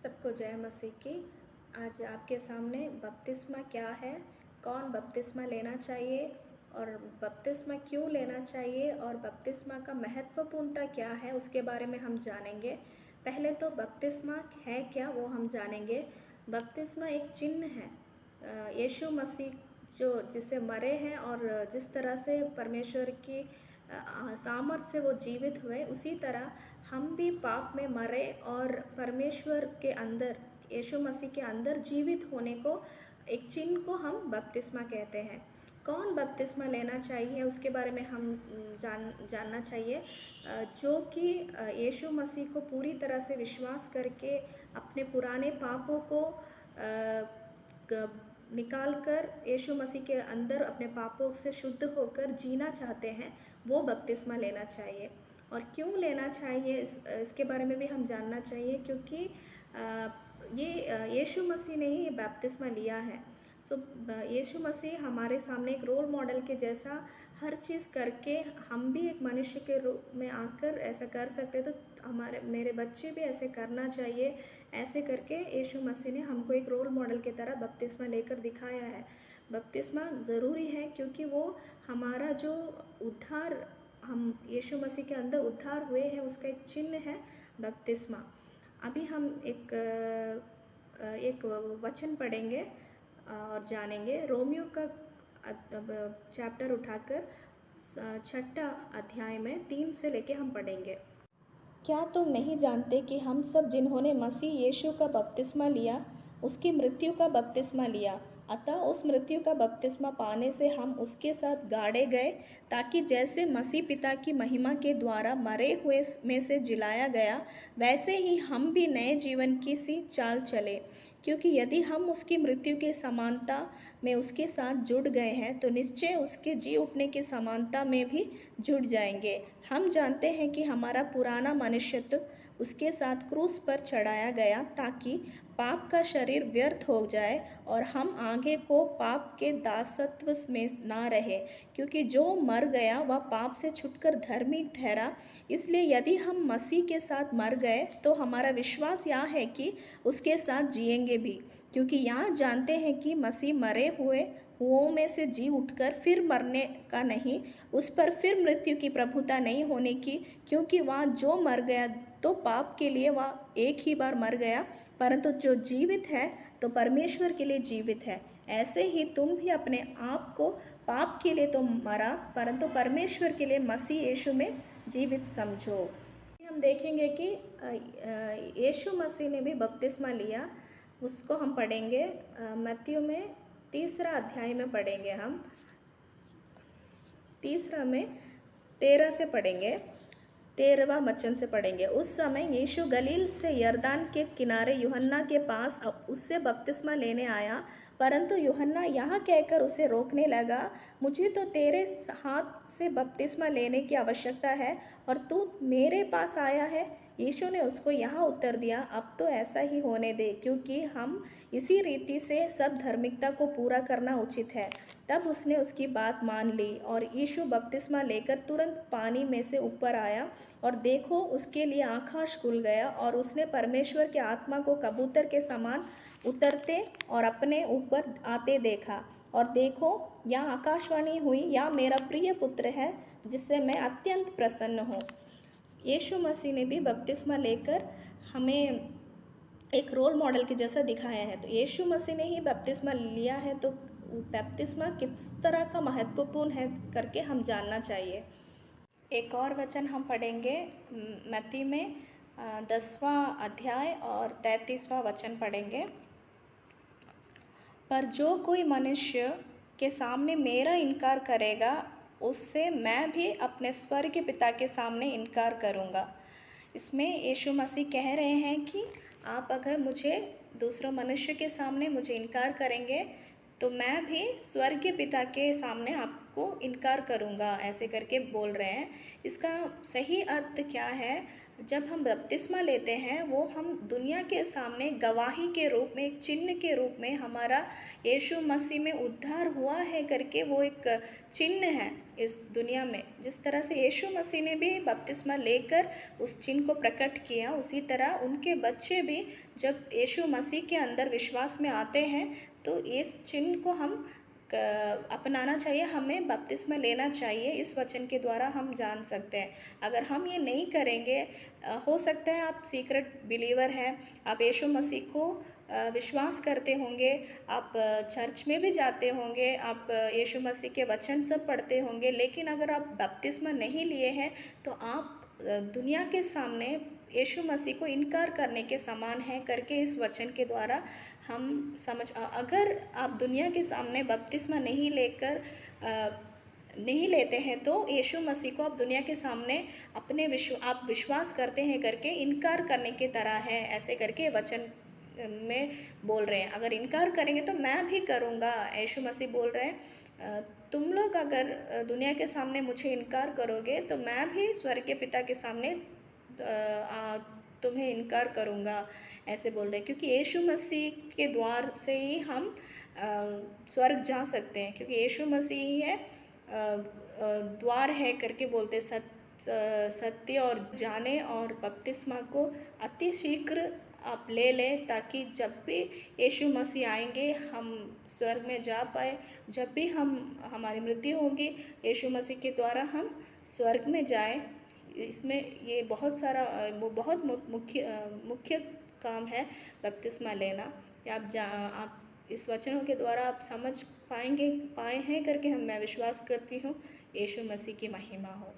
सबको जय मसीह की। आज आपके सामने बपतिस्मा क्या है, कौन बपतिस्मा लेना चाहिए और बपतिस्मा क्यों लेना चाहिए और बपतिस्मा का महत्वपूर्णता क्या है उसके बारे में हम जानेंगे। पहले तो बपतिस्मा है क्या वो हम जानेंगे। बपतिस्मा एक चिन्ह है। यीशु मसीह जो जिसे मरे हैं और जिस तरह से परमेश्वर की सामर्थ से वो जीवित हुए, उसी तरह हम भी पाप में मरे और परमेश्वर के अंदर यीशु मसीह के अंदर जीवित होने को एक चिन्ह को हम बपतिस्मा कहते हैं। कौन बपतिस्मा लेना चाहिए उसके बारे में हम जानना चाहिए। जो कि यीशु मसीह को पूरी तरह से विश्वास करके अपने पुराने पापों को निकाल कर यीशु मसीह के अंदर अपने पापों से शुद्ध होकर जीना चाहते हैं, वो बपतिस्मा लेना चाहिए। और क्यों लेना चाहिए इसके बारे में भी हम जानना चाहिए, क्योंकि ये यीशु मसीह ने ही ये बपतिस्मा लिया है। यीशु मसीह हमारे सामने एक रोल मॉडल के जैसा हर चीज़ करके हम भी एक मनुष्य के रूप में आकर ऐसा कर सकते, तो मेरे बच्चे भी ऐसे करना चाहिए। ऐसे करके यीशु मसीह ने हमको एक रोल मॉडल की तरह बपतिस्मा लेकर दिखाया है। बपतिस्मा ज़रूरी है क्योंकि वो हमारा जो उद्धार, हम यीशु मसीह के अंदर उद्धार हुए हैं, उसका एक चिन्ह है बपतिस्मा। अभी हम एक वचन पढ़ेंगे और जानेंगे। रोमियो का चैप्टर उठाकर 6 अध्याय में 3 से लेके हम पढ़ेंगे। क्या तुम नहीं जानते कि हम सब जिन्होंने मसीह यीशु का बपतिस्मा लिया, उसकी मृत्यु का बपतिस्मा लिया, अतः उस मृत्यु का बपतिस्मा पाने से हम उसके साथ गाड़े गए, ताकि जैसे मसीह पिता की महिमा के द्वारा मरे हुए में से जिलाया गया, वैसे ही हम भी नए जीवन की सी चाल चले। क्योंकि यदि हम उसकी मृत्यु के समानता में उसके साथ जुड़ गए हैं, तो निश्चय उसके जी उठने की समानता में भी जुड़ जाएंगे। हम जानते हैं कि हमारा पुराना मनुष्यत्व उसके साथ क्रूस पर चढ़ाया गया, ताकि पाप का शरीर व्यर्थ हो जाए और हम आगे को पाप के दासत्व में ना रहे, क्योंकि जो मर गया वह पाप से छुटकर धर्मी ठहरा। इसलिए यदि हम मसीह के साथ मर गए, तो हमारा विश्वास यह है कि उसके साथ जिएंगे भी, क्योंकि यहाँ जानते हैं कि मसीह मरे हुओं में से जी उठकर फिर मरने का नहीं, उस पर फिर मृत्यु की प्रभुता नहीं होने की, क्योंकि वह जो मर गया तो पाप के लिए वह एक ही बार मर गया, परंतु जो जीवित है तो परमेश्वर के लिए जीवित है। ऐसे ही तुम भी अपने आप को पाप के लिए तो मरा, परंतु परमेश्वर के लिए मसीह यीशु में जीवित समझो। हम देखेंगे कि यीशु मसीह ने भी बपतिस्मा लिया, उसको हम पढ़ेंगे मत्ती में 3 अध्याय में पढ़ेंगे। हम 3 में 13 से पढ़ेंगे, 13वां वचन से पढ़ेंगे। उस समय यीशु गलील से यरदान के किनारे यूहन्ना के पास उससे बपतिस्मा लेने आया, परंतु यूहन्ना यह कहकर उसे रोकने लगा, मुझे तो तेरे हाथ से बपतिस्मा लेने की आवश्यकता है और तू मेरे पास आया है। यीशु ने उसको यह उत्तर दिया, अब तो ऐसा ही होने दे, क्योंकि हम इसी रीति से सब धार्मिकता को पूरा करना उचित है। तब उसने उसकी बात मान ली और यीशु बपतिस्मा लेकर तुरंत पानी में से ऊपर आया, और देखो उसके लिए आकाश खुल गया और उसने परमेश्वर के आत्मा को कबूतर के समान उतरते और अपने ऊपर आते देखा। और देखो यह आकाशवाणी हुई, यह मेरा प्रिय पुत्र है जिससे मैं अत्यंत प्रसन्न हूँ। यीशु मसीह ने भी बपतिस्मा लेकर हमें एक रोल मॉडल के जैसा दिखाया है। तो यीशु मसीह ने ही बपतिस्मा लिया है, तो बपतिस्मा किस तरह का महत्वपूर्ण है करके हम जानना चाहिए। एक और वचन हम पढ़ेंगे मत्ती में 10वां अध्याय और 33वां वचन पढ़ेंगे। पर जो कोई मनुष्य के सामने मेरा इनकार करेगा, उससे मैं भी अपने स्वर्ग पिता के सामने इनकार करूँगा। इसमें यीशु मसीह कह रहे हैं कि आप अगर मुझे दूसरों मनुष्य के सामने मुझे इनकार करेंगे, तो मैं भी स्वर्गीय पिता के सामने को इनकार करूँगा, ऐसे करके बोल रहे हैं। इसका सही अर्थ क्या है? जब हम बपतिस्मा लेते हैं वो हम दुनिया के सामने गवाही के रूप में, एक चिन्ह के रूप में हमारा यीशु मसीह में उद्धार हुआ है करके वो एक चिन्ह है इस दुनिया में। जिस तरह से यीशु मसीह ने भी बपतिस्मा लेकर उस चिन्ह को प्रकट किया, उसी तरह उनके बच्चे भी जब यीशु मसीह के अंदर विश्वास में आते हैं तो इस चिन्ह को हम अपनाना चाहिए, हमें बपतिस्मा लेना चाहिए। इस वचन के द्वारा हम जान सकते हैं। अगर हम ये नहीं करेंगे, हो सकता है आप सीक्रेट बिलीवर हैं, आप यीशु मसीह को विश्वास करते होंगे, आप चर्च में भी जाते होंगे, आप यीशु मसीह के वचन सब पढ़ते होंगे, लेकिन अगर आप बपतिस्मा नहीं लिए हैं तो आप दुनिया के सामने यीशु मसीह को इनकार करने के समान है करके इस वचन के द्वारा हम अगर आप दुनिया के सामने बपतिस्मा नहीं लेते हैं तो यीशु मसीह को आप दुनिया के सामने आप विश्वास करते हैं करके इनकार करने की तरह है, ऐसे करके वचन में बोल रहे हैं। अगर इनकार करेंगे तो मैं भी करूँगा, यीशु मसीह बोल रहे हैं। तुम लोग अगर दुनिया के सामने मुझे इनकार करोगे तो मैं भी स्वर्ग के पिता के सामने तुम्हें इनकार करूँगा, ऐसे बोल रहे हैं। क्योंकि यीशु मसीह के द्वार से ही हम स्वर्ग जा सकते हैं, क्योंकि यीशु मसीह ही है द्वार है करके बोलते, सत्य और जाने और बपतिस्मा को अति शीघ्र आप ले लें ताकि जब भी यीशु मसीह आएंगे हम स्वर्ग में जा पाए। जब भी हमारी मृत्यु होगी यीशु मसीह के द्वारा हम स्वर्ग में जाएं। इसमें ये बहुत मुख्य काम है बपतिस्मा लेना। आप इस वचनों के द्वारा आप समझ पाए हैं करके मैं विश्वास करती हूँ। यीशु मसीह की महिमा हो।